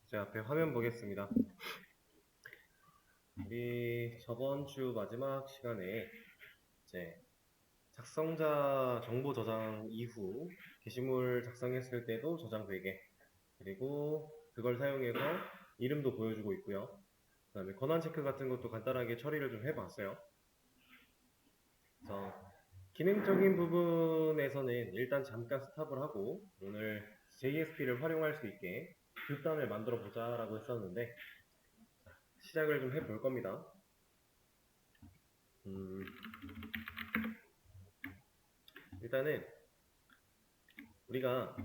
제 앞에 화면 보겠습니다. 우리 저번 주 마지막 시간에 이제 작성자 정보 저장 이후 게시물 작성했을 때도 저장되게, 그리고 그걸 사용해서 이름도 보여주고 있고요. 그 다음에 권한 체크 같은 것도 간단하게 처리를 좀 해봤어요. 그래서 기능적인 부분에서는 일단 잠깐 스탑을 하고 오늘 JSP를 활용할 수 있게 글단을 만들어 보자라고 했었는데, 시작을 좀 해볼 겁니다. 일단은 우리가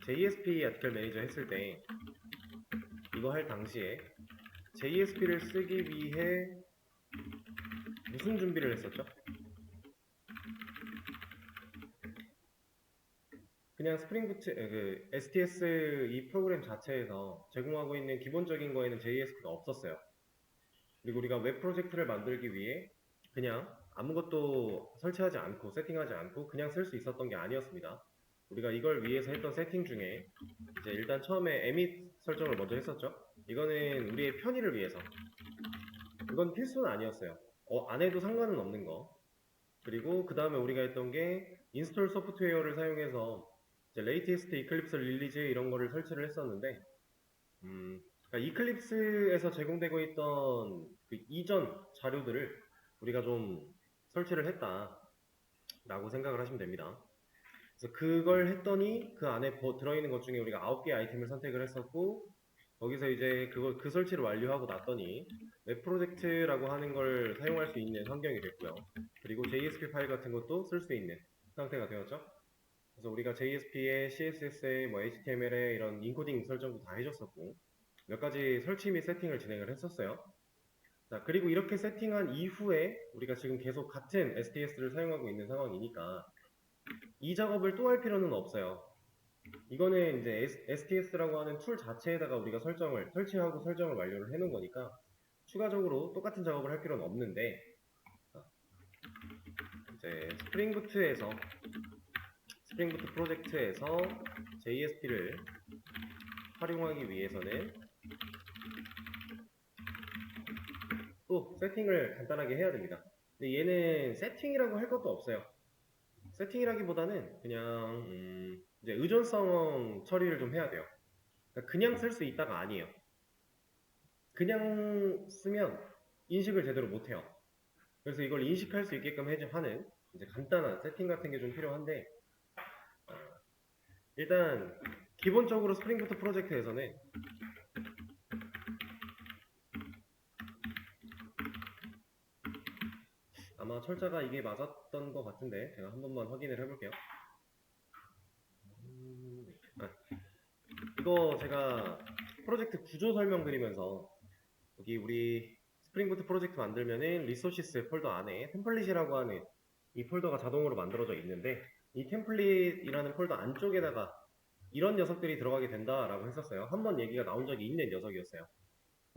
JSP 아티클 매니저 했을 때 이거 할 당시에 JSP를 쓰기 위해 무슨 준비를 했었죠? 그냥 스프링부트 STS 이 프로그램 자체에서 제공하고 있는 기본적인 거에는 JSP가 없었어요. 그리고 우리가 웹 프로젝트를 만들기 위해 그냥 아무것도 설치하지 않고 세팅하지 않고 그냥 쓸 수 있었던 게 아니었습니다. 우리가 이걸 위해서 했던 세팅 중에 이제 일단 처음에 emit 설정을 먼저 했었죠. 이거는 우리의 편의를 위해서, 이건 필수는 아니었어요. 안 해도 상관은 없는 거. 그리고 그 다음에 우리가 했던 게 인스톨 소프트웨어를 사용해서 이제 레이티스트, 이클립스, 릴리즈 이런 거를 설치를 했었는데, 그러니까 이클립스에서 제공되고 있던 그 이전 자료들을 우리가 좀 설치를 했다라고 생각을 하시면 됩니다. 그래서 그걸 했더니 그 안에 들어있는 것 중에 우리가 9개 아이템을 선택을 했었고, 거기서 이제 그 설치를 완료하고 났더니 웹 프로젝트라고 하는 걸 사용할 수 있는 환경이 됐고요. 그리고 JSP 파일 같은 것도 쓸 수 있는 상태가 되었죠. 그래서 우리가 JSP에 CSS에 뭐 HTML에 이런 인코딩 설정도 다 해줬었고 몇 가지 설치 및 세팅을 진행을 했었어요. 자, 그리고 이렇게 세팅한 이후에 우리가 지금 계속 같은 STS를 사용하고 있는 상황이니까 이 작업을 또 할 필요는 없어요. 이거는 이제 STS라고 하는 툴 자체에다가 우리가 설치하고 설정을 완료를 해놓은 거니까 추가적으로 똑같은 작업을 할 필요는 없는데, 이제 스프링부트 프로젝트에서 JSP를 활용하기 위해서는 또 세팅을 간단하게 해야 됩니다. 근데 얘는 세팅이라고 할 것도 없어요. 세팅이라기보다는 그냥 이제 의존성 처리를 좀 해야 돼요. 그러니까 그냥 쓸 수 있다가 아니에요. 그냥 쓰면 인식을 제대로 못해요. 그래서 이걸 인식할 수 있게끔 하는 이제 간단한 세팅 같은 게 좀 필요한데, 일단 기본적으로 스프링부트 프로젝트에서는 아마 철자가 이게 맞았던 것 같은데 제가 한 번만 확인을 해볼게요. 아, 이거 제가 프로젝트 구조 설명드리면서 여기 우리 스프링부트 프로젝트 만들면은 리소시스 폴더 안에 템플릿이라고 하는 이 폴더가 자동으로 만들어져 있는데, 이 템플릿이라는 폴더 안쪽에다가 이런 녀석들이 들어가게 된다라고 했었어요. 한번 얘기가 나온 적이 있는 녀석이었어요.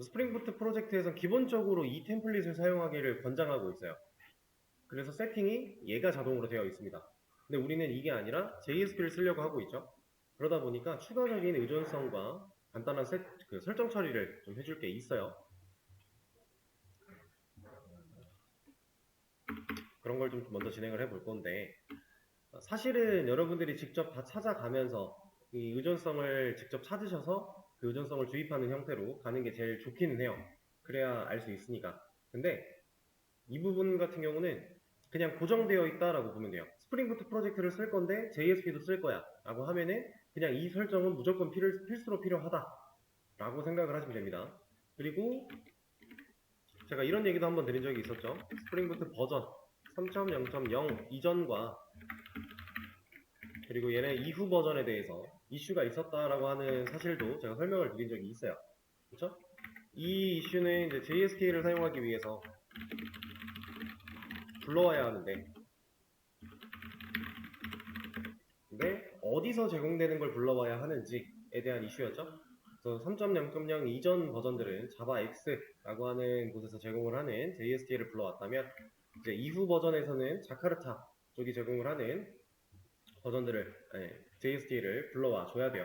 스프링부트 프로젝트에서 기본적으로 이 템플릿을 사용하기를 권장하고 있어요. 그래서 세팅이 얘가 자동으로 되어 있습니다. 근데 우리는 이게 아니라 JSP를 쓰려고 하고 있죠. 그러다 보니까 추가적인 의존성과 간단한 설정 처리를 좀 해줄 게 있어요. 그런 걸 좀 먼저 진행을 해볼 건데, 사실은 여러분들이 직접 다 찾아가면서 이 의존성을 직접 찾으셔서 그 의존성을 주입하는 형태로 가는 게 제일 좋기는 해요. 그래야 알 수 있으니까. 근데 이 부분 같은 경우는 그냥 고정되어 있다라고 보면 돼요. 스프링부트 프로젝트를 쓸 건데 JSP도 쓸 거야 라고 하면은 그냥 이 설정은 무조건 필수로 필요하다 라고 생각을 하시면 됩니다. 그리고 제가 이런 얘기도 한번 드린 적이 있었죠. 스프링부트 버전 3.0.0 이전과 그리고 얘네 이후 버전에 대해서 이슈가 있었다라고 하는 사실도 제가 설명을 드린 적이 있어요. 그렇죠? 이 이슈는 이제 JSK를 사용하기 위해서 불러와야 하는데, 근데 어디서 제공되는 걸 불러와야 하는지에 대한 이슈였죠. 그래서 3.0.0 이전 버전들은 자바X라고 하는 곳에서 제공을 하는 JSK를 불러왔다면, 이제 이후 버전에서는 자카르타 쪽이 제공을 하는 버전들을 JSK를 불러와 줘야 돼요.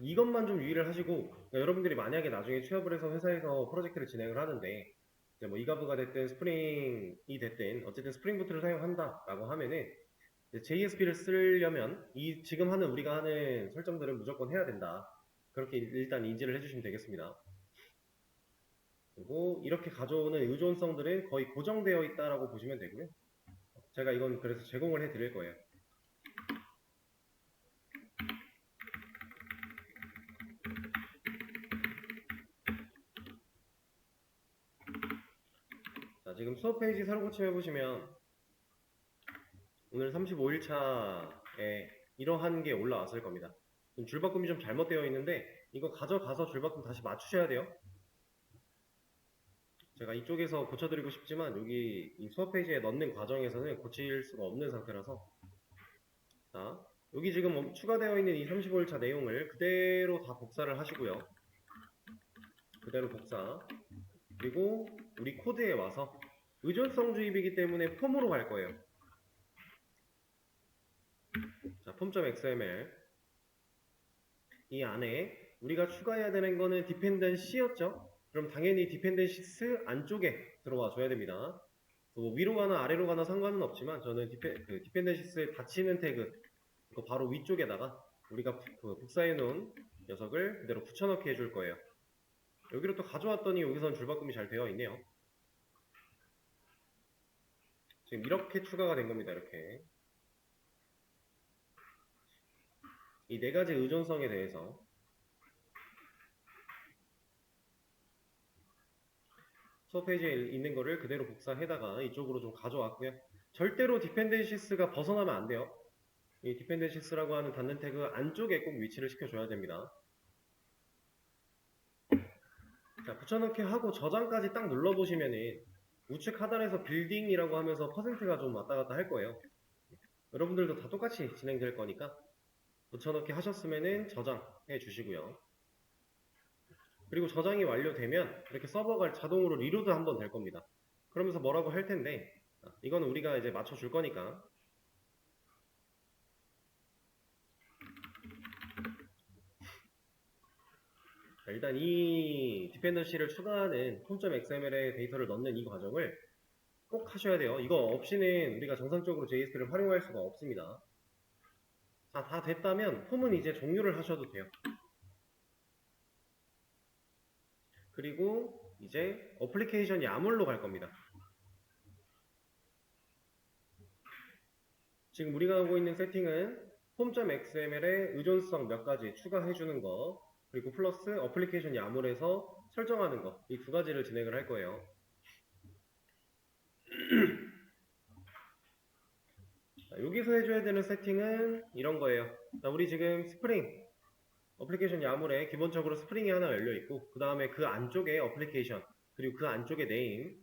이것만 좀 유의를 하시고, 그러니까 여러분들이 만약에 나중에 취업을 해서 회사에서 프로젝트를 진행을 하는데 이제 뭐 이가브가 됐든 스프링이 됐든 어쨌든 스프링 부트를 사용한다라고 하면은 JSP를 쓰려면 이 지금 하는 우리가 하는 설정들은 무조건 해야 된다. 그렇게 일단 인지를 해주시면 되겠습니다. 그리고 이렇게 가져오는 의존성들은 거의 고정되어 있다라고 보시면 되고요. 제가 이건 그래서 제공을 해 드릴 거예요. 자, 지금 수업 페이지 새로 고침해 보시면 오늘 35일차에 이러한 게 올라왔을 겁니다. 줄바꿈이 좀 잘못되어 있는데 이거 가져가서 줄바꿈 다시 맞추셔야 돼요. 제가 이쪽에서 고쳐드리고 싶지만 여기 이 수업 페이지에 넣는 과정에서는 고칠 수가 없는 상태라서, 자, 여기 지금 추가되어 있는 이 35일차 내용을 그대로 다 복사를 하시고요. 그대로 복사. 그리고 우리 코드에 와서 의존성 주입이기 때문에 폼으로 갈 거예요. 자, 폼.xml 이 안에 우리가 추가해야 되는 거는 dependency였죠. 그럼 당연히 dependencies 안쪽에 들어와 줘야 됩니다. 뭐 위로 가나 아래로 가나 상관은 없지만 저는 dependencies 닫히는 태그 이거 바로 위쪽에다가 우리가 복사해 놓은 녀석을 그대로 붙여넣기 해줄 거예요. 여기로 또 가져왔더니 여기선 줄바꿈이 잘 되어 있네요. 지금 이렇게 추가가 된 겁니다. 이렇게 이 네 가지 의존성에 대해서 수업 페이지에 있는 거를 그대로 복사해다가 이쪽으로 좀 가져왔고요. 절대로 디펜덴시스가 벗어나면 안 돼요. 이 디펜덴시스라고 하는 닫는 태그 안쪽에 꼭 위치를 시켜줘야 됩니다. 자, 붙여넣기 하고 저장까지 딱 눌러보시면은 우측 하단에서 빌딩이라고 하면서 퍼센트가 좀 왔다 갔다 할 거예요. 여러분들도 다 똑같이 진행될 거니까 붙여넣기 하셨으면은 저장해 주시고요. 그리고 저장이 완료되면 이렇게 서버가 자동으로 리로드 한번 될 겁니다. 그러면서 뭐라고 할 텐데, 이건 우리가 이제 맞춰줄 거니까. 일단 이 디펜던시를 추가하는 폼.xml에 데이터를 넣는 이 과정을 꼭 하셔야 돼요. 이거 없이는 우리가 정상적으로 JSP를 활용할 수가 없습니다. 자, 다 됐다면 폼은 이제 종료를 하셔도 돼요. 그리고 이제 어플리케이션 야물로 갈 겁니다. 지금 우리가 하고 있는 세팅은 폼.xml의 의존성 몇 가지 추가해주는 거, 그리고 플러스 어플리케이션 야물에서 설정하는 거, 이 두 가지를 진행을 할 거예요. 자, 여기서 해줘야 되는 세팅은 이런 거예요. 자, 우리 지금 스프링 어플리케이션 야물에 기본적으로 스프링이 하나 열려 있고, 그 다음에 그 안쪽에 어플리케이션, 그리고 그 안쪽에 네임,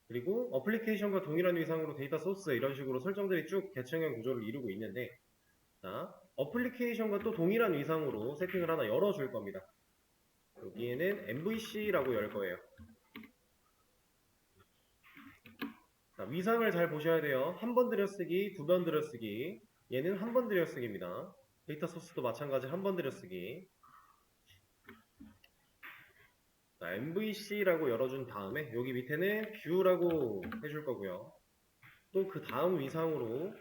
그리고 어플리케이션과 동일한 위상으로 데이터 소스 이런 식으로 설정들이 쭉 계층형 구조를 이루고 있는데, 자, 어플리케이션과 또 동일한 위상으로 세팅을 하나 열어줄 겁니다. 여기에는 MVC라고 열 거예요. 자, 위상을 잘 보셔야 돼요. 한 번 들여쓰기, 두 번 들여쓰기. 얘는 한 번 들여쓰기입니다. 데이터 소스도 마찬가지 한 번 들여쓰기. 자, MVC라고 열어준 다음에 여기 밑에는 뷰라고 해줄 거고요. 또 그 다음 위상으로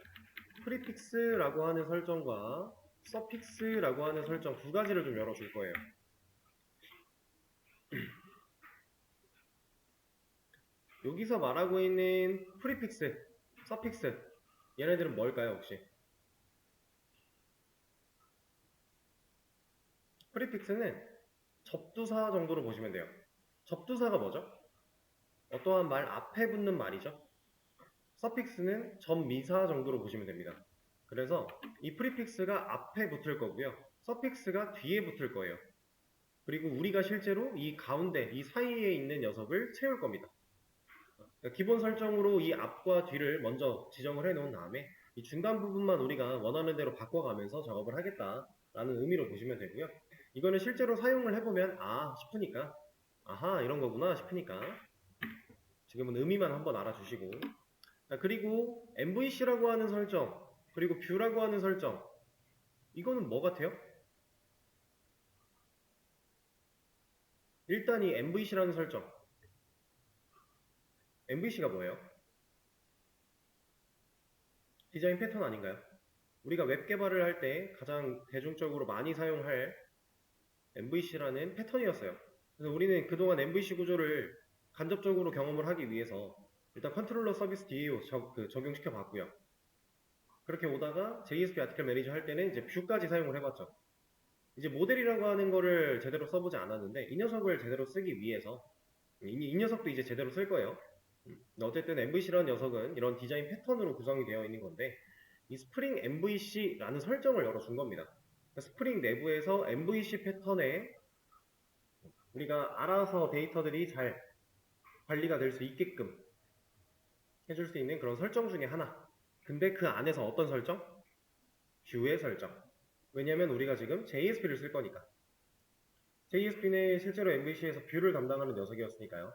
프리픽스라고 하는 설정과 서픽스라고 하는 설정 두 가지를 좀 열어줄 거예요. 여기서 말하고 있는 프리픽스, 서픽스 얘네들은 뭘까요 혹시? 프리픽스는 접두사 정도로 보시면 돼요. 접두사가 뭐죠? 어떠한 말 앞에 붙는 말이죠. 서픽스는 접미사 정도로 보시면 됩니다. 그래서 이 프리픽스가 앞에 붙을 거고요. 서픽스가 뒤에 붙을 거예요. 그리고 우리가 실제로 이 가운데, 이 사이에 있는 녀석을 채울 겁니다. 그러니까 기본 설정으로 이 앞과 뒤를 먼저 지정을 해 놓은 다음에 이 중간 부분만 우리가 원하는 대로 바꿔가면서 작업을 하겠다라는 의미로 보시면 되고요. 이거는 실제로 사용을 해보면 아 싶으니까 아하 이런 거구나 싶으니까 지금은 의미만 한번 알아주시고, 그리고 MVC라고 하는 설정 그리고 뷰라고 하는 설정 이거는 뭐 같아요? 일단 이 MVC라는 설정, MVC가 뭐예요? 디자인 패턴 아닌가요? 우리가 웹 개발을 할 때 가장 대중적으로 많이 사용할 MVC라는 패턴이었어요. 그래서 우리는 그동안 MVC 구조를 간접적으로 경험을 하기 위해서 일단 컨트롤러 서비스 DAO 적용시켜 봤고요. 그렇게 오다가 JSP 아티클 매니저 할 때는 이제 뷰까지 사용을 해봤죠. 이제 모델이라고 하는 거를 제대로 써보지 않았는데 이 녀석을 제대로 쓰기 위해서 이 녀석도 이제 제대로 쓸 거예요. 어쨌든 MVC라는 녀석은 이런 디자인 패턴으로 구성이 되어 있는 건데 이 스프링 MVC라는 설정을 열어준 겁니다. 그러니까 스프링 내부에서 MVC 패턴에 우리가 알아서 데이터들이 잘 관리가 될 수 있게끔 해줄 수 있는 그런 설정 중에 하나. 근데 그 안에서 어떤 설정? 뷰의 설정. 왜냐면 우리가 지금 JSP를 쓸 거니까. JSP는 실제로 MVC에서 뷰를 담당하는 녀석이었으니까요.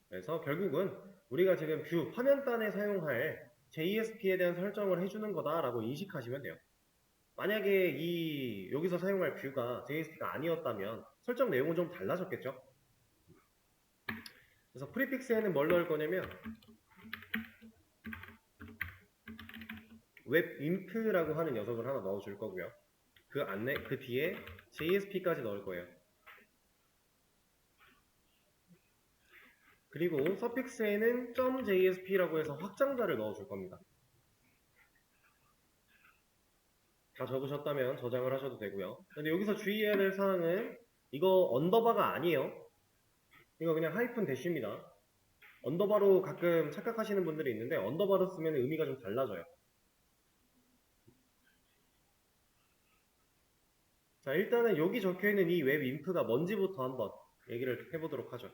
그래서 결국은 우리가 지금 뷰 화면단에 사용할 JSP에 대한 설정을 해주는 거다라고 인식하시면 돼요. 만약에 여기서 사용할 뷰가 JSP가 아니었다면 설정 내용은 좀 달라졌겠죠? 그래서 프리픽스에는 뭘 넣을 거냐면 웹인프라고 하는 녀석을 하나 넣어줄 거고요. 그 뒤에 JSP까지 넣을 거예요. 그리고 서픽스에는 .jsp라고 해서 확장자를 넣어줄 겁니다. 다 적으셨다면 저장을 하셔도 되고요. 근데 여기서 주의해야 될 사항은 이거 언더바가 아니에요. 이거 그냥 하이픈 대쉬입니다. 언더바로 가끔 착각하시는 분들이 있는데 언더바로 쓰면 의미가 좀 달라져요. 자, 일단은 여기 적혀있는 이 웹인프가 뭔지부터 한번 얘기를 해보도록 하죠.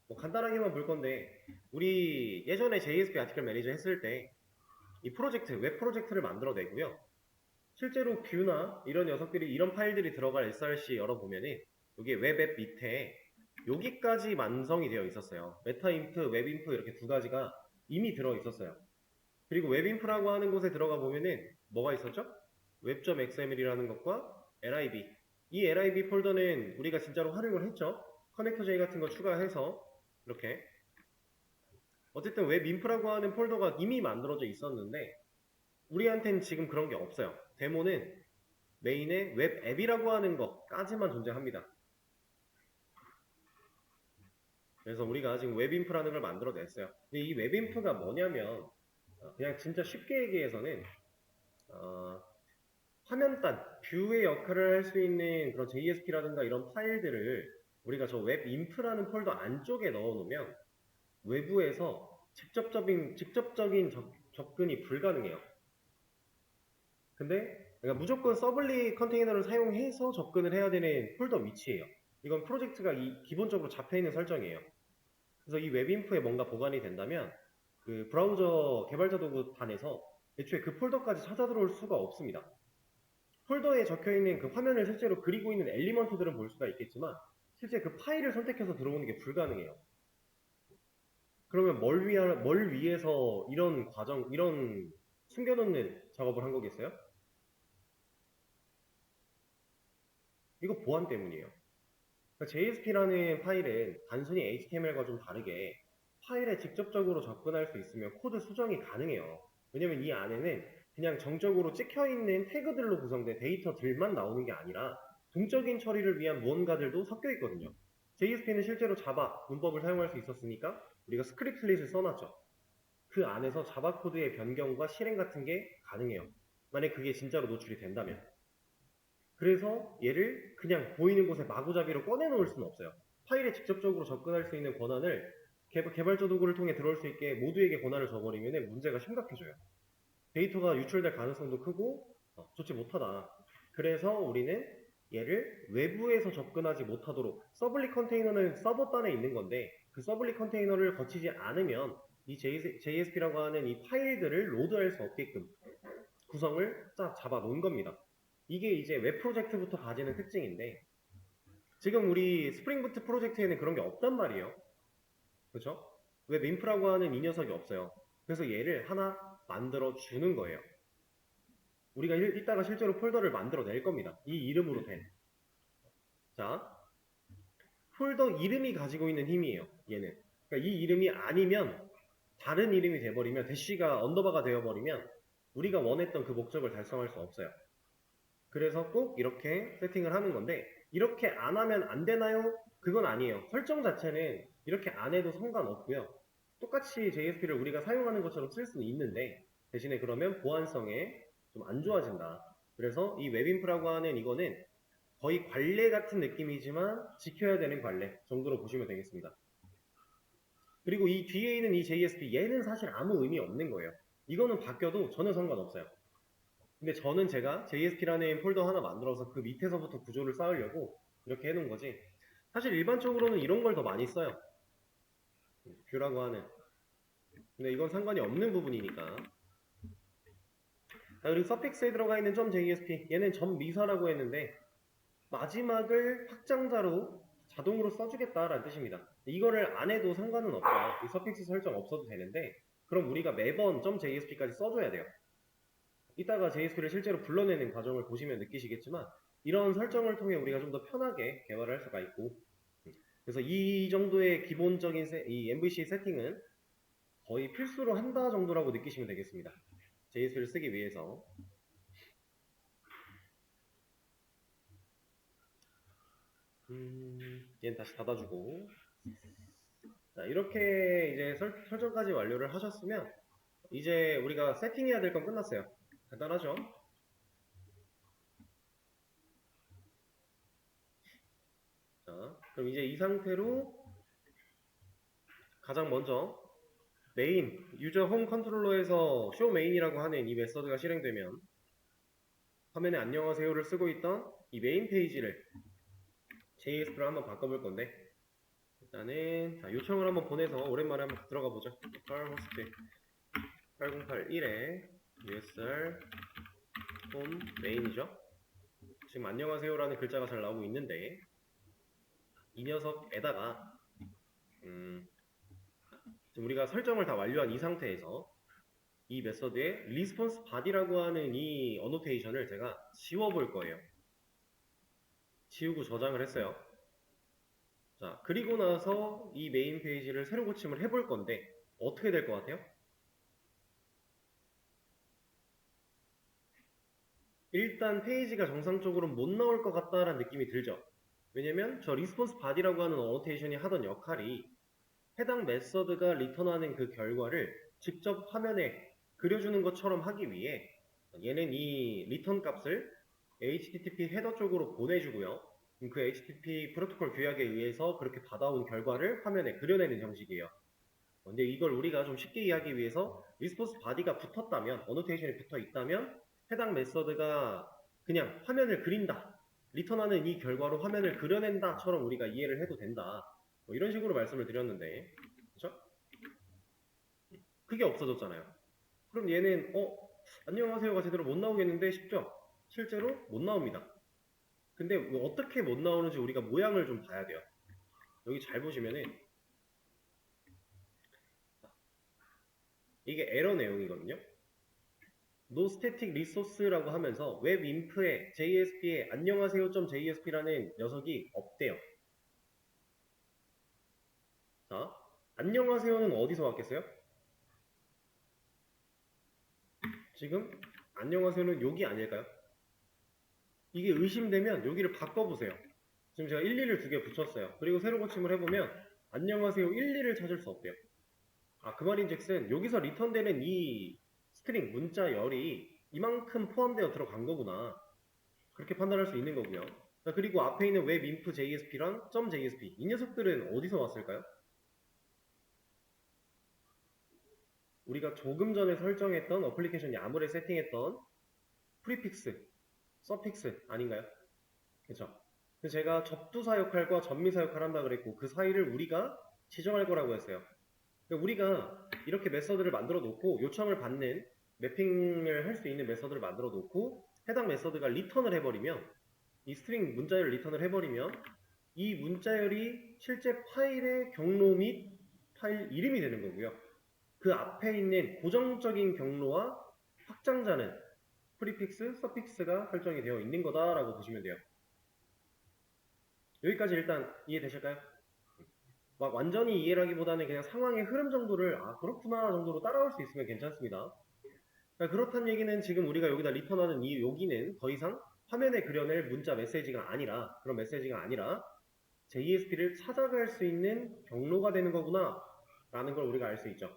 뭐 간단하게만 볼 건데 우리 예전에 JSP 아티클 매니저 했을 때 이 웹 프로젝트를 만들어내고요. 실제로 뷰나 이런 녀석들이 이런 파일들이 들어갈 src 열어보면은 여기 웹앱 밑에 여기까지 완성이 되어 있었어요. 메타인프, 웹인프 이렇게 두 가지가 이미 들어 있었어요. 그리고 웹인프라고 하는 곳에 들어가 보면은 뭐가 있었죠? web.xml이라는 것과 lib. 이 lib 폴더는 우리가 진짜로 활용을 했죠. 커넥터.j 같은 거 추가해서 이렇게 어쨌든 웹인프라고 하는 폴더가 이미 만들어져 있었는데 우리한테는 지금 그런 게 없어요. 데모는 메인에 웹앱이라고 하는 것까지만 존재합니다. 그래서 우리가 지금 웹인프라는 걸 만들어냈어요. 근데 이 웹인프가 뭐냐면 그냥 진짜 쉽게 얘기해서는 화면단, 뷰의 역할을 할 수 있는 그런 JSP라든가 이런 파일들을 우리가 저 웹인프라는 폴더 안쪽에 넣어놓으면 외부에서 직접적인 접근이 불가능해요. 근데 그러니까 무조건 서블리 컨테이너를 사용해서 접근을 해야 되는 폴더 위치예요. 이건 프로젝트가 기본적으로 잡혀있는 설정이에요. 그래서 이 웹인프에 뭔가 보관이 된다면 그 브라우저 개발자 도구 단에서 애초에 그 폴더까지 찾아 들어올 수가 없습니다. 폴더에 적혀있는 그 화면을 실제로 그리고 있는 엘리먼트들은 볼 수가 있겠지만 실제 그 파일을 선택해서 들어오는 게 불가능해요. 그러면 뭘 위해서 이런 숨겨놓는 작업을 한 거겠어요? 이거 보안 때문이에요. 그러니까 JSP라는 파일은 단순히 HTML과 좀 다르게 파일에 직접적으로 접근할 수 있으면 코드 수정이 가능해요. 왜냐면 이 안에는 그냥 정적으로 찍혀있는 태그들로 구성된 데이터들만 나오는 게 아니라 동적인 처리를 위한 무언가들도 섞여 있거든요. JSP는 실제로 자바 문법을 사용할 수 있었으니까 우리가 스크립트릿을 써놨죠. 그 안에서 자바 코드의 변경과 실행 같은 게 가능해요. 만약 그게 진짜로 노출이 된다면. 그래서 얘를 그냥 보이는 곳에 마구잡이로 꺼내놓을 수는 없어요. 파일에 직접적으로 접근할 수 있는 권한을 개발자 도구를 통해 들어올 수 있게 모두에게 권한을 줘버리면 문제가 심각해져요. 데이터가 유출될 가능성도 크고 좋지 못하다. 그래서 우리는 얘를 외부에서 접근하지 못하도록 서블리 컨테이너는 서버단에 있는 건데 그 서블리 컨테이너를 거치지 않으면 이 JSP라고 하는 이 파일들을 로드할 수 없게끔 구성을 쫙 잡아 놓은 겁니다. 이게 이제 웹 프로젝트부터 가지는 특징인데 지금 우리 스프링부트 프로젝트에는 그런 게 없단 말이에요. 그렇죠? 웹 인프라고 하는 이 녀석이 없어요. 그래서 얘를 하나 만들어 주는 거예요. 우리가 이따가 실제로 폴더를 만들어 낼 겁니다. 이 이름으로 된. 자, 폴더 이름이 가지고 있는 힘이에요. 얘는. 그러니까 이 이름이 아니면 다른 이름이 돼버리면 대쉬가 언더바가 되어버리면 우리가 원했던 그 목적을 달성할 수 없어요. 그래서 꼭 이렇게 세팅을 하는 건데 이렇게 안 하면 안 되나요? 그건 아니에요. 설정 자체는 이렇게 안 해도 상관없고요. 똑같이 JSP를 우리가 사용하는 것처럼 쓸 수는 있는데 대신에 그러면 보안성에 좀 안 좋아진다. 그래서 이 웹인프라고 하는 이거는 거의 관례 같은 느낌이지만 지켜야 되는 관례 정도로 보시면 되겠습니다. 그리고 이 뒤에 있는 이 JSP 얘는 사실 아무 의미 없는 거예요. 이거는 바뀌어도 전혀 상관없어요. 근데 저는 제가 JSP라는 폴더 하나 만들어서 그 밑에서부터 구조를 쌓으려고 이렇게 해놓은 거지. 사실 일반적으로는 이런 걸 더 많이 써요. 뷰라고 하는. 근데 이건 상관이 없는 부분이니까. 그리고 서픽스에 들어가 있는 .jsp 얘는 .미사라고 했는데 마지막을 확장자로 자동으로 써주겠다라는 뜻입니다. 이거를 안 해도 상관은 없어요. 이 서픽스 설정 없어도 되는데 그럼 우리가 매번 .jsp까지 써줘야 돼요. 이따가 JSP를 실제로 불러내는 과정을 보시면 느끼시겠지만 이런 설정을 통해 우리가 좀 더 편하게 개발을 할 수가 있고 그래서 이 정도의 기본적인 이 MVC 세팅은 거의 필수로 한다 정도라고 느끼시면 되겠습니다. JSP를 쓰기 위해서. 얘는 다시 닫아주고 자, 이렇게 이제 설정까지 완료를 하셨으면 이제 우리가 세팅해야 될 건 끝났어요. 간단하죠? 자, 그럼 이제 이 상태로 가장 먼저 메인, 유저 홈 컨트롤러에서 쇼 메인이라고 하는 이 메서드가 실행되면 화면에 안녕하세요를 쓰고 있던 이 메인 페이지를 JSP로 한번 바꿔볼 건데 일단은 자, 요청을 한번 보내서 오랜만에 한번 들어가 보죠. local host 8081에 usr 홈 메인이죠. 지금 안녕하세요라는 글자가 잘 나오고 있는데 이 녀석에다가 지금 우리가 설정을 다 완료한 이 상태에서 이 메서드의 response body라고 하는 이 어노테이션을 제가 지워볼 거예요. 지우고 저장을 했어요. 자, 그리고 나서 이 메인 페이지를 새로 고침을 해볼 건데 어떻게 될 것 같아요? 일단 페이지가 정상적으로 못 나올 것 같다라는 느낌이 들죠. 왜냐면 저 response body라고 하는 어노테이션이 하던 역할이 해당 메서드가 리턴하는 그 결과를 직접 화면에 그려주는 것처럼 하기 위해 얘는 이 리턴 값을 HTTP 헤더 쪽으로 보내주고요. 그 HTTP 프로토콜 규약에 의해서 그렇게 받아온 결과를 화면에 그려내는 형식이에요. 근데 이걸 우리가 좀 쉽게 이해하기 위해서 리스폰스 바디가 붙었다면, 어노테이션이 붙어 있다면 해당 메서드가 그냥 화면을 그린다. 리턴하는 이 결과로 화면을 그려낸다처럼 우리가 이해를 해도 된다. 뭐 이런 식으로 말씀을 드렸는데 그쵸? 그게 없어졌잖아요. 그럼 얘는 안녕하세요가 제대로 못 나오겠는데 싶죠? 실제로 못 나옵니다. 근데 어떻게 못 나오는지 우리가 모양을 좀 봐야 돼요. 여기 잘 보시면은 이게 에러 내용이거든요. no static resource라고 하면서 웹인프에 JSP에 안녕하세요.jsp라는 녀석이 없대요. 자, 안녕하세요는 어디서 왔겠어요? 지금 안녕하세요는 여기 아닐까요? 이게 의심되면 여기를 바꿔보세요. 지금 제가 11을 두 개 붙였어요. 그리고 새로 고침을 해보면 안녕하세요 11을 찾을 수 없대요. 아, 그 말인즉슨 여기서 리턴되는 이 스트링 문자열이 이만큼 포함되어 들어간 거구나. 그렇게 판단할 수 있는 거고요. 자, 그리고 앞에 있는 웹인프 JSP랑 .jsp 이 녀석들은 어디서 왔을까요? 우리가 조금 전에 설정했던 어플리케이션 야물에 세팅했던 프리픽스, 서픽스 아닌가요? 그렇죠? 그래서 제가 접두사 역할과 전미사 역할을 한다 그랬고 그 사이를 우리가 지정할 거라고 했어요. 그러니까 우리가 이렇게 메서드를 만들어 놓고 요청을 받는 매핑을 할 수 있는 메서드를 만들어 놓고 해당 메서드가 리턴을 해버리면 이 스트링 문자열을 리턴을 해버리면 이 문자열이 실제 파일의 경로 및 파일 이름이 되는 거고요. 그 앞에 있는 고정적인 경로와 확장자는 프리픽스, 서픽스가 설정이 되어 있는 거다라고 보시면 돼요. 여기까지 일단 이해되실까요? 막 완전히 이해라기보다는 그냥 상황의 흐름 정도를 아 그렇구나 정도로 따라올 수 있으면 괜찮습니다. 그러니까 그렇다는 얘기는 지금 우리가 여기다 리턴하는 이 여기는 더 이상 화면에 그려낼 문자 메시지가 아니라 그런 메시지가 아니라 JSP를 찾아갈 수 있는 경로가 되는 거구나 라는 걸 우리가 알 수 있죠.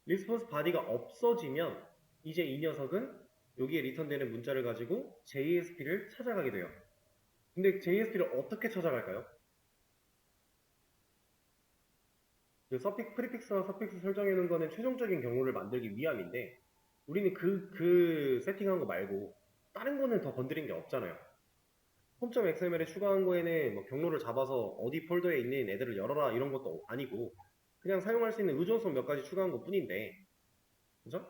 리스폰스 바디가 없어지면 이제 이 녀석은 여기에 리턴되는 문자를 가지고 JSP를 찾아가게 돼요. 근데 JSP를 어떻게 찾아갈까요? 그 프리픽스와 서픽스 설정해 놓은 거는 최종적인 경로를 만들기 위함인데 우리는 그 세팅한 거 말고 다른 거는 더 건드린 게 없잖아요. 홈.xml에 추가한 거에는 뭐 경로를 잡아서 어디 폴더에 있는 애들을 열어라 이런 것도 아니고 그냥 사용할 수 있는 의존성 몇 가지 추가한 것 뿐인데 그죠?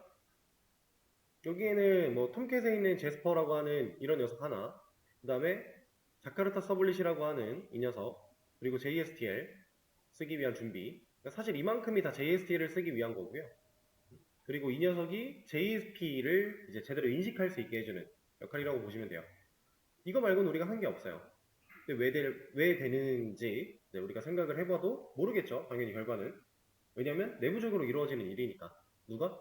여기에는 뭐 톰캣에 있는 제스퍼라고 하는 이런 녀석 하나 그 다음에 자카르타 서블릿이라고 하는 이 녀석 그리고 JSTL 쓰기 위한 준비 그러니까 사실 이만큼이 다 JSTL을 쓰기 위한 거고요. 그리고 이 녀석이 JSP를 이제 제대로 인식할 수 있게 해주는 역할이라고 보시면 돼요. 이거 말고는 우리가 한 게 없어요. 근데 왜 되는지 우리가 생각을 해봐도 모르겠죠. 당연히 결과는. 왜냐면 내부적으로 이루어지는 일이니까. 누가?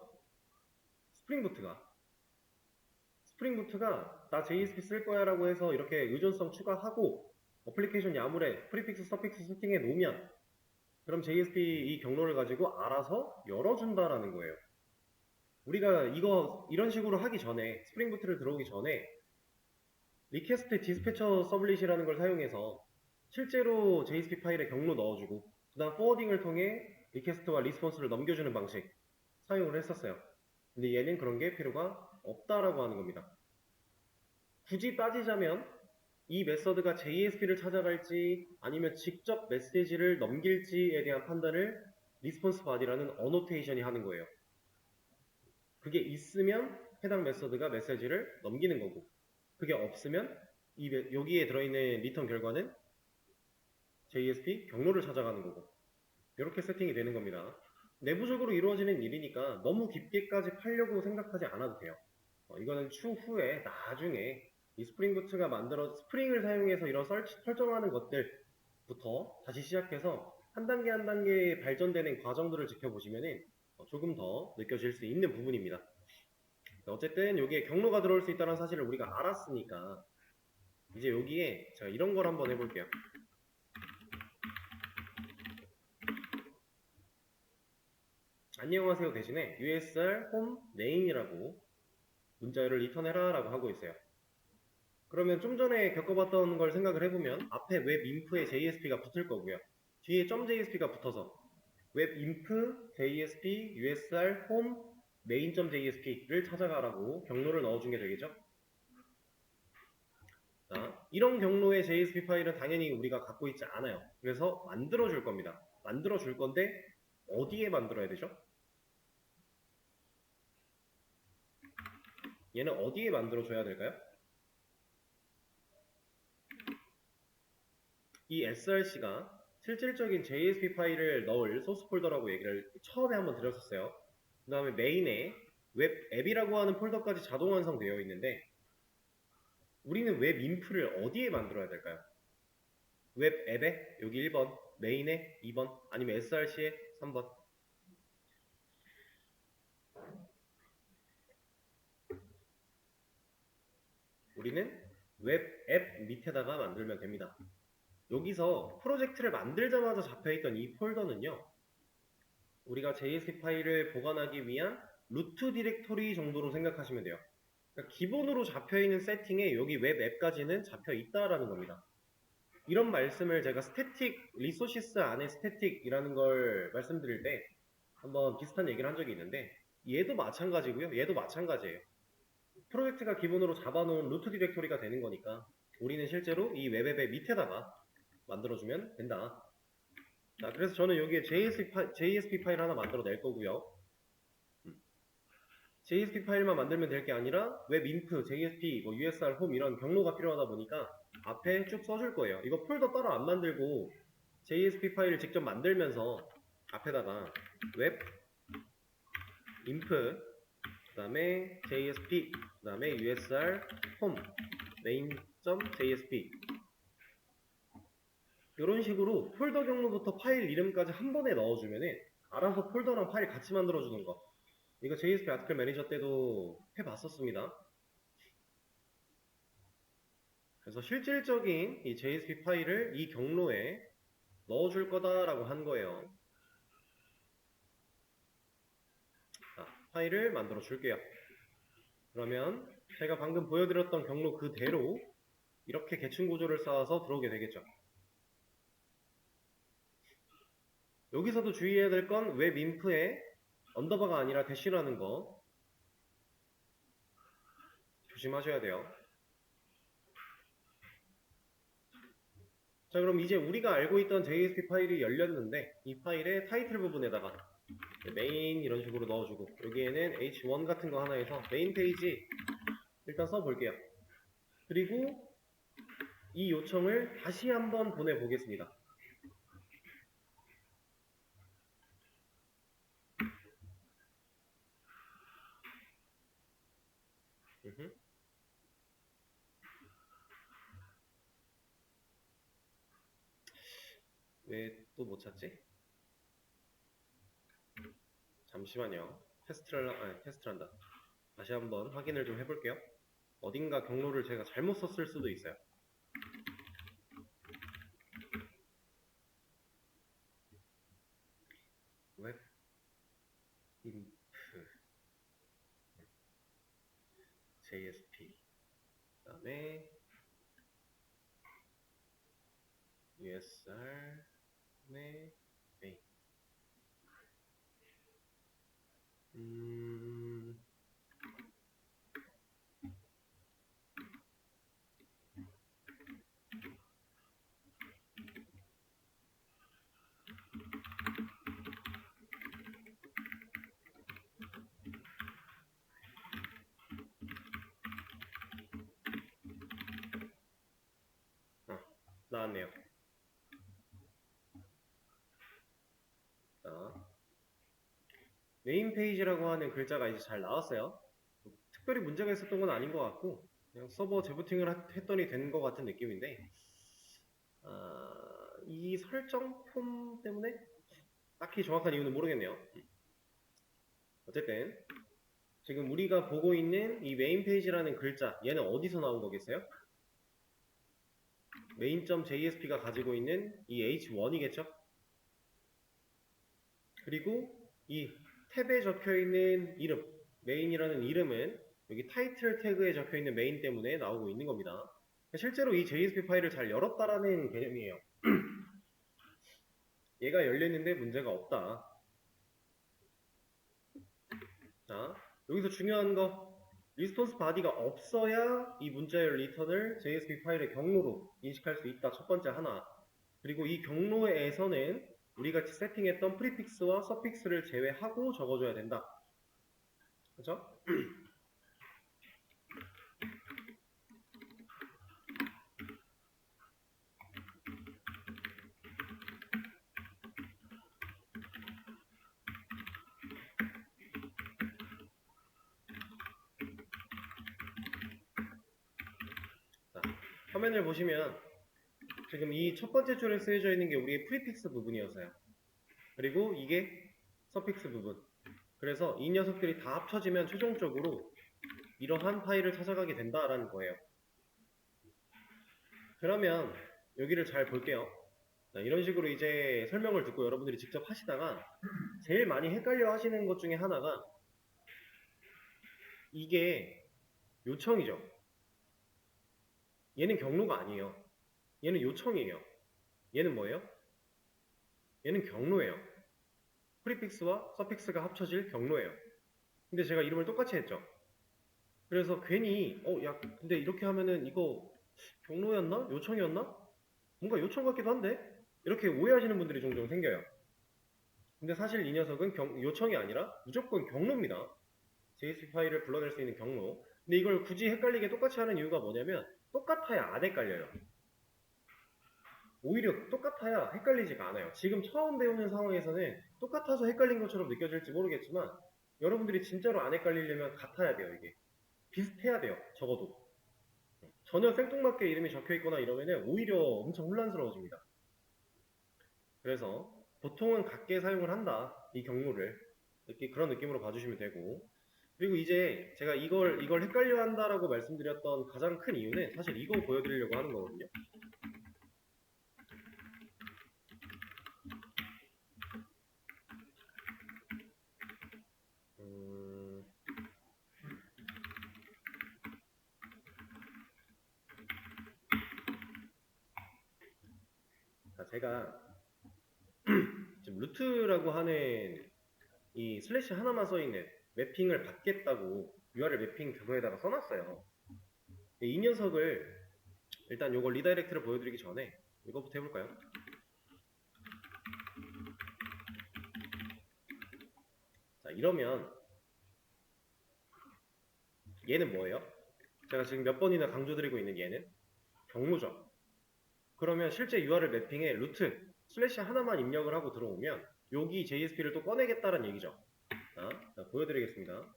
스프링부트가 나 JSP 쓸 거야 라고 해서 이렇게 의존성 추가하고 어플리케이션 야물에 프리픽스 서픽스 세팅해 놓으면 그럼 JSP 이 경로를 가지고 알아서 열어준다라는 거예요. 우리가 이런 식으로 하기 전에 스프링부트를 들어오기 전에 리퀘스트 디스패처 서블릿이라는 걸 사용해서 실제로 JSP 파일에 경로 넣어주고 그 다음 포워딩을 통해 리퀘스트와 리스폰스를 넘겨주는 방식 사용을 했었어요. 근데 얘는 그런 게 필요가 없다라고 하는 겁니다. 굳이 따지자면 이 메서드가 JSP를 찾아갈지 아니면 직접 메시지를 넘길지에 대한 판단을 리스폰스 바디라는 어노테이션이 하는 거예요. 그게 있으면 해당 메서드가 메시지를 넘기는 거고 그게 없으면 여기에 들어있는 리턴 결과는 JSP 경로를 찾아가는 거고 이렇게 세팅이 되는 겁니다. 내부적으로 이루어지는 일이니까 너무 깊게까지 팔려고 생각하지 않아도 돼요. 이거는 추후에 나중에 이 스프링부트가 스프링을 사용해서 이런 설정하는 것들부터 다시 시작해서 한 단계 한 단계 발전되는 과정들을 지켜보시면 조금 더 느껴질 수 있는 부분입니다. 어쨌든 여기에 경로가 들어올 수 있다는 사실을 우리가 알았으니까 이제 여기에 제가 이런 걸 한번 해볼게요. 안녕하세요 대신에 usr home name이라고 문자열을 리턴해라 라고 하고 있어요. 그러면 좀 전에 겪어봤던 걸 생각을 해보면 앞에 웹인프에 JSP가 붙을 거고요. 뒤에 .jsp가 붙어서 웹인프 JSP usr home main.jsp를 찾아가라고 경로를 넣어준 게 되겠죠. 자, 이런 경로의 JSP 파일은 당연히 우리가 갖고 있지 않아요. 그래서 만들어 줄 겁니다. 만들어 줄 건데 어디에 만들어야 되죠? 얘는 어디에 만들어 줘야 될까요? 이 src가 실질적인 JSP 파일을 넣을 소스 폴더라고 얘기를 처음에 한번 드렸었어요. 그 다음에 메인에 웹 앱이라고 하는 폴더까지 자동 완성되어 있는데 우리는 웹 인프를 어디에 만들어야 될까요? 웹 앱에 여기 1번, 메인에 2번, 아니면 src에 3번. 우리는 웹 앱 밑에다가 만들면 됩니다. 여기서 프로젝트를 만들자마자 잡혀있던 이 폴더는요. 우리가 JSP 파일을 보관하기 위한 루트 디렉토리 정도로 생각하시면 돼요. 그러니까 기본으로 잡혀있는 세팅에 여기 웹 앱까지는 잡혀있다라는 겁니다. 이런 말씀을 제가 스태틱, 리소시스 안에 스태틱이라는 걸 말씀드릴 때 한번 비슷한 얘기를 한 적이 있는데 얘도 마찬가지고요. 얘도 마찬가지예요. 프로젝트가 기본으로 잡아놓은 루트 디렉토리가 되는 거니까 우리는 실제로 이 웹앱의 밑에다가 만들어주면 된다. 자, 그래서 저는 여기에 JSP 파일 하나 만들어 낼 거고요. JSP 파일만 만들면 될 게 아니라 웹인프, JSP, 뭐 USR, 홈 이런 경로가 필요하다 보니까 앞에 쭉 써줄 거예요. 이거 폴더 따로 안 만들고 JSP 파일을 직접 만들면서 앞에다가 웹 인프 그 다음에 JSP 그 다음에 USR 홈 main.jsp 이런 식으로 폴더 경로부터 파일 이름까지 한 번에 넣어주면은 알아서 폴더랑 파일 같이 만들어주는 거. 이거 JSP 아티클 매니저 때도 해봤었습니다. 그래서 실질적인 이 JSP 파일을 이 경로에 넣어줄 거다라고 한 거예요. 자, 파일을 만들어 줄게요. 그러면 제가 방금 보여드렸던 경로 그대로 이렇게 계층 구조를 쌓아서 들어오게 되겠죠. 여기서도 주의해야 될 건 웹 인프에 언더바가 아니라 대시라는 거 조심하셔야 돼요. 자, 그럼 이제 우리가 알고 있던 JSP 파일이 열렸는데 이 파일의 타이틀 부분에다가 메인 이런 식으로 넣어주고 여기에는 h1 같은 거 하나 해서 메인 페이지 일단 써볼게요. 그리고 이 요청을 다시 한번 보내보겠습니다. 왜 또 못 찾지? 잠시만요. 테스트를 한다. 다시 한번 확인을 좀 해볼게요. 어딘가 경로를 제가 잘못 썼을 수도 있어요. 웹 인프 JSP 그 다음에 USR 네 메인 나왔네요. 자, 메인 페이지라고 하는 글자가 이제 잘 나왔어요. 특별히 문제가 있었던 건 아닌 것 같고 그냥 서버 재부팅을 했더니 된 것 같은 느낌인데 이 설정 폼 때문에 딱히 정확한 이유는 모르겠네요. 어쨌든 지금 우리가 보고 있는 이 메인 페이지라는 글자 얘는 어디서 나온 거겠어요? main.jsp가 가지고 있는 이 h1이겠죠? 그리고 이 탭에 적혀있는 이름 메인이라는 이름은 여기 타이틀 태그에 적혀있는 메인 때문에 나오고 있는 겁니다. 실제로 이 JSP 파일을 잘 열었다라는 개념이에요. 얘가 열렸는데 문제가 없다. 자, 여기서 중요한 거 리스폰스 바디가 없어야 이 문자의 리턴을 JSP 파일의 경로로 인식할 수 있다. 첫 번째 하나. 그리고 이 경로에서는 우리 같이 세팅했던 프리픽스와 서픽스를 제외하고 적어줘야 된다. 그죠? 자, 화면을 보시면 지금 이 첫 번째 줄에 쓰여져 있는 게 우리의 프리픽스 부분이었어요. 그리고 이게 서픽스 부분. 그래서 이 녀석들이 다 합쳐지면 최종적으로 이러한 파일을 찾아가게 된다라는 거예요. 그러면 여기를 잘 볼게요. 자, 이런 식으로 이제 설명을 듣고 여러분들이 직접 하시다가 제일 많이 헷갈려 하시는 것 중에 하나가 이게 요청이죠. 얘는 경로가 아니에요. 얘는 요청이에요. 얘는 뭐예요? 얘는 경로예요. 프리픽스와 서픽스가 합쳐질 경로예요. 근데 제가 이름을 똑같이 했죠. 그래서 괜히 야 근데 이렇게 하면은 이거 경로였나? 요청이었나? 뭔가 요청 같기도 한데? 이렇게 오해하시는 분들이 종종 생겨요. 근데 사실 이 녀석은 요청이 아니라 무조건 경로입니다. JSP 파일을 불러낼 수 있는 경로. 근데 이걸 굳이 헷갈리게 똑같이 하는 이유가 뭐냐면 똑같아야 안 헷갈려요. 오히려 똑같아야 헷갈리지가 않아요. 지금 처음 배우는 상황에서는 똑같아서 헷갈린 것처럼 느껴질지 모르겠지만 여러분들이 진짜로 안 헷갈리려면 같아야 돼요. 이게 비슷해야 돼요. 적어도 전혀 생뚱맞게 이름이 적혀있거나 이러면은 오히려 엄청 혼란스러워집니다. 그래서 보통은 같게 사용을 한다. 이 경로를. 이렇게 그런 느낌으로 봐주시면 되고. 그리고 이제 제가 이걸 헷갈려 한다라고 말씀드렸던 가장 큰 이유는 사실 이거 보여드리려고 하는 거거든요. 자, 제가 지금 루트라고 하는 이 슬래시 하나만 써있는 매핑을 받겠다고 URL 매핑 교도에다가 써놨어요. 이 녀석을 일단 요거 리다이렉트를 보여드리기 전에 이거부터 해볼까요? 자, 이러면 얘는 뭐예요? 제가 지금 몇 번이나 강조드리고 있는 얘는 경로죠. 그러면 실제 URL 매핑에 루트 슬래시 하나만 입력을 하고 들어오면 여기 JSP를 또 꺼내겠다는 얘기죠. 자, 보여드리겠습니다.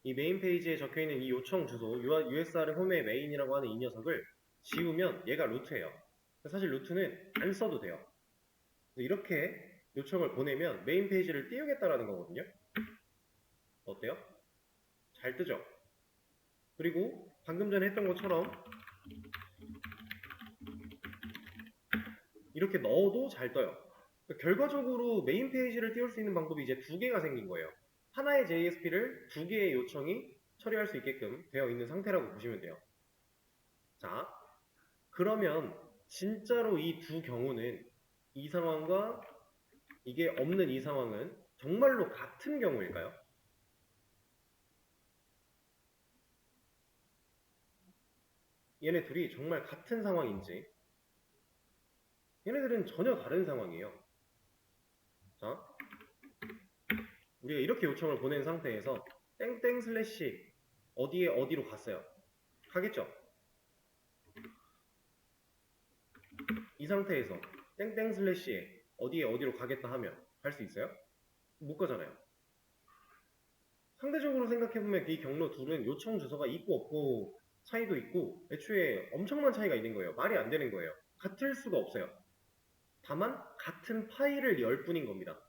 이 메인 페이지에 적혀있는 이 요청 주소 USR 홈의 메인이라고 하는 이 녀석을 지우면 얘가 루트예요. 사실 루트는 안 써도 돼요. 이렇게 요청을 보내면 메인 페이지를 띄우겠다라는 거거든요. 어때요? 잘 뜨죠? 그리고 방금 전에 했던 것처럼 이렇게 넣어도 잘 떠요. 결과적으로 메인 페이지를 띄울 수 있는 방법이 이제 두 개가 생긴 거예요. 하나의 JSP를 두 개의 요청이 처리할 수 있게끔 되어 있는 상태라고 보시면 돼요. 자, 그러면 진짜로 이 두 경우는 이 상황과 이게 없는 이 상황은 정말로 같은 경우일까요? 얘네 둘이 정말 같은 상황인지 얘네들은 전혀 다른 상황이에요. 자, 우리가 이렇게 요청을 보낸 상태에서 땡땡 슬래시 어디에 어디로 갔어요? 가겠죠? 이 상태에서 땡땡 슬래시에 어디에 어디로 가겠다 하면 갈 수 있어요? 못 가잖아요. 상대적으로 생각해보면 이 경로 둘은 요청 주소가 있고 없고 차이도 있고 애초에 엄청난 차이가 있는 거예요. 말이 안 되는 거예요. 같을 수가 없어요. 다만 같은 파일을 열 뿐인 겁니다.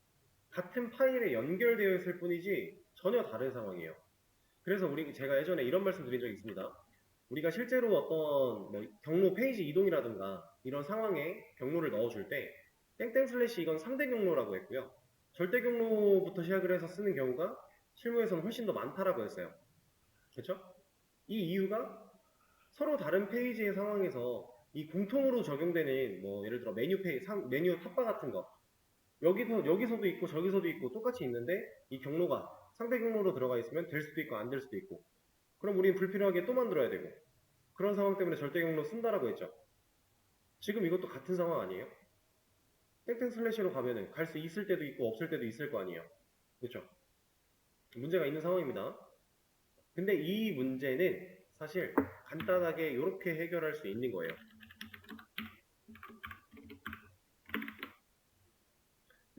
같은 파일에 연결되어 있을 뿐이지 전혀 다른 상황이에요. 그래서 제가 예전에 이런 말씀 드린 적이 있습니다. 우리가 실제로 어떤 뭐 경로 페이지 이동이라든가 이런 상황에 경로를 넣어줄 때 땡땡 슬래시 이건 상대 경로라고 했고요. 절대 경로부터 시작을 해서 쓰는 경우가 실무에서는 훨씬 더 많다라고 했어요. 그렇죠? 이 이유가 서로 다른 페이지의 상황에서 이 공통으로 적용되는 뭐 예를 들어 메뉴 탑바 같은 거 여기서도 있고 저기서도 있고 똑같이 있는데 이 경로가 상대 경로로 들어가 있으면 될 수도 있고 안 될 수도 있고 그럼 우리는 불필요하게 또 만들어야 되고 그런 상황 때문에 절대 경로 쓴다라고 했죠. 지금 이것도 같은 상황 아니에요? 땡땡 슬래시로 가면은 갈 수 있을 때도 있고 없을 때도 있을 거 아니에요. 그렇죠? 문제가 있는 상황입니다. 근데 이 문제는 사실 간단하게 이렇게 해결할 수 있는 거예요.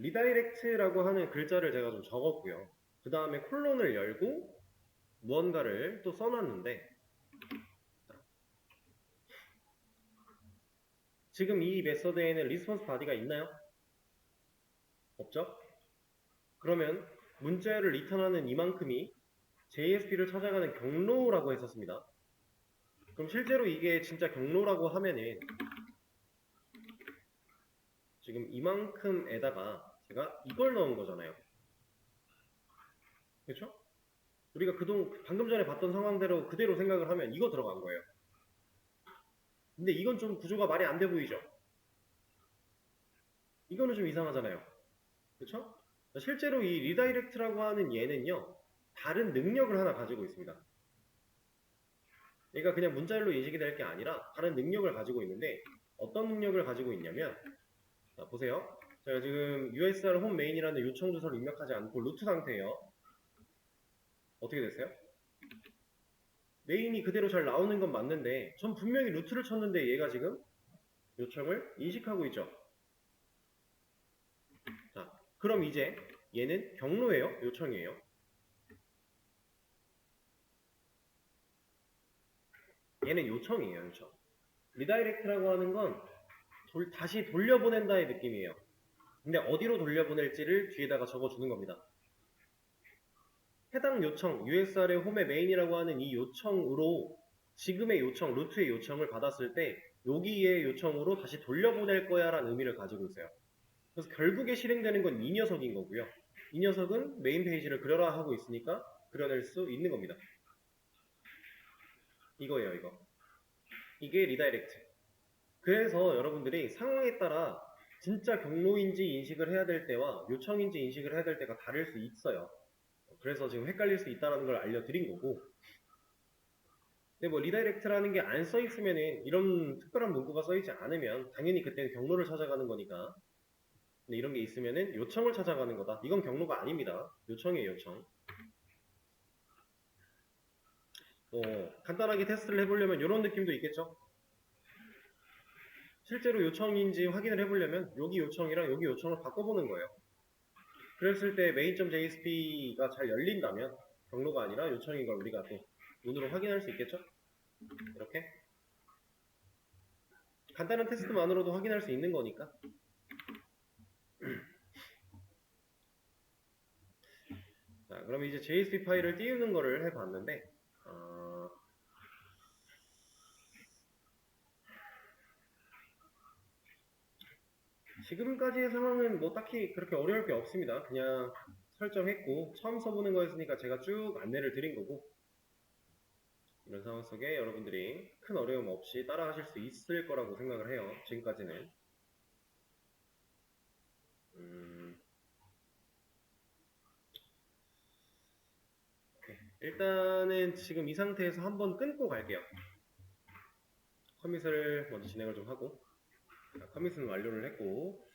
리다이렉트라고 하는 글자를 제가 좀 적었고요. 그 다음에 콜론을 열고 무언가를 또 써놨는데 지금 이 메서드에는 리스폰스 바디가 있나요? 없죠? 그러면 문자열을 리턴하는 이만큼이 JSP를 찾아가는 경로라고 했었습니다. 그럼 실제로 이게 진짜 경로라고 하면은 지금 이만큼에다가 제가 이걸 넣은 거잖아요. 그렇죠? 우리가 방금 전에 봤던 상황대로 그대로 생각을 하면 이거 들어간 거예요. 근데 이건 좀 구조가 말이 안 돼 보이죠? 이거는 좀 이상하잖아요. 그렇죠? 실제로 이 리다이렉트라고 하는 얘는요. 다른 능력을 하나 가지고 있습니다. 얘가 그냥 문자열로 인식이 될 게 아니라 다른 능력을 가지고 있는데 어떤 능력을 가지고 있냐면 자, 보세요. 제가 지금 USR 홈 메인이라는 요청 주소를 입력하지 않고 루트 상태예요. 어떻게 됐어요? 메인이 그대로 잘 나오는 건 맞는데 전 분명히 루트를 쳤는데 얘가 지금 요청을 인식하고 있죠. 자, 그럼 이제 얘는 경로예요? 요청이에요? 얘는 요청이에요, 요청. 리다이렉트라고 하는 건 다시 돌려보낸다의 느낌이에요. 근데 어디로 돌려보낼지를 뒤에다가 적어주는 겁니다. 해당 요청, USR의 홈의 메인이라고 하는 이 요청으로 지금의 요청, 루트의 요청을 받았을 때 여기의 요청으로 다시 돌려보낼 거야 라는 의미를 가지고 있어요. 그래서 결국에 실행되는 건 이 녀석인 거고요. 이 녀석은 메인 페이지를 그려라 하고 있으니까 그려낼 수 있는 겁니다. 이거예요, 이거. 이게 리다이렉트. 그래서 여러분들이 상황에 따라 진짜 경로인지 인식을 해야 될 때와 요청인지 인식을 해야 될 때가 다를 수 있어요. 그래서 지금 헷갈릴 수 있다는 걸 알려드린 거고. 근데 뭐 리다이렉트라는 게 안 써 있으면은 이런 특별한 문구가 써 있지 않으면 당연히 그때는 경로를 찾아가는 거니까. 근데 이런 게 있으면은 요청을 찾아가는 거다. 이건 경로가 아닙니다. 요청이에요, 요청. 간단하게 테스트를 해보려면 이런 느낌도 있겠죠? 실제로 요청인지 확인을 해보려면 여기 요청이랑 여기 요청을 바꿔보는 거예요. 그랬을 때 main.jsp가 잘 열린다면 경로가 아니라 요청인 걸 우리가 또 눈으로 확인할 수 있겠죠? 이렇게 간단한 테스트만으로도 확인할 수 있는 거니까. 자, 그럼 이제 JSP 파일을 띄우는 거를 해봤는데 지금까지의 상황은 뭐 딱히 그렇게 어려울 게 없습니다. 그냥 설정했고 처음 써보는 거였으니까 제가 쭉 안내를 드린 거고 이런 상황 속에 여러분들이 큰 어려움 없이 따라 하실 수 있을 거라고 생각을 해요. 지금까지는. 일단은 지금 이 상태에서 한번 끊고 갈게요. 커밋을 먼저 진행을 좀 하고. 자, 커밋은 완료를 했고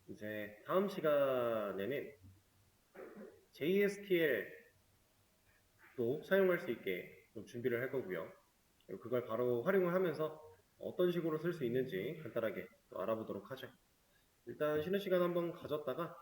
이제 다음 시간에는 JSTL도 사용할 수 있게 좀 준비를 할 거고요. 그리고 그걸 바로 활용을 하면서 어떤 식으로 쓸 수 있는지 간단하게 또 알아보도록 하죠. 일단 쉬는 시간 한번 가졌다가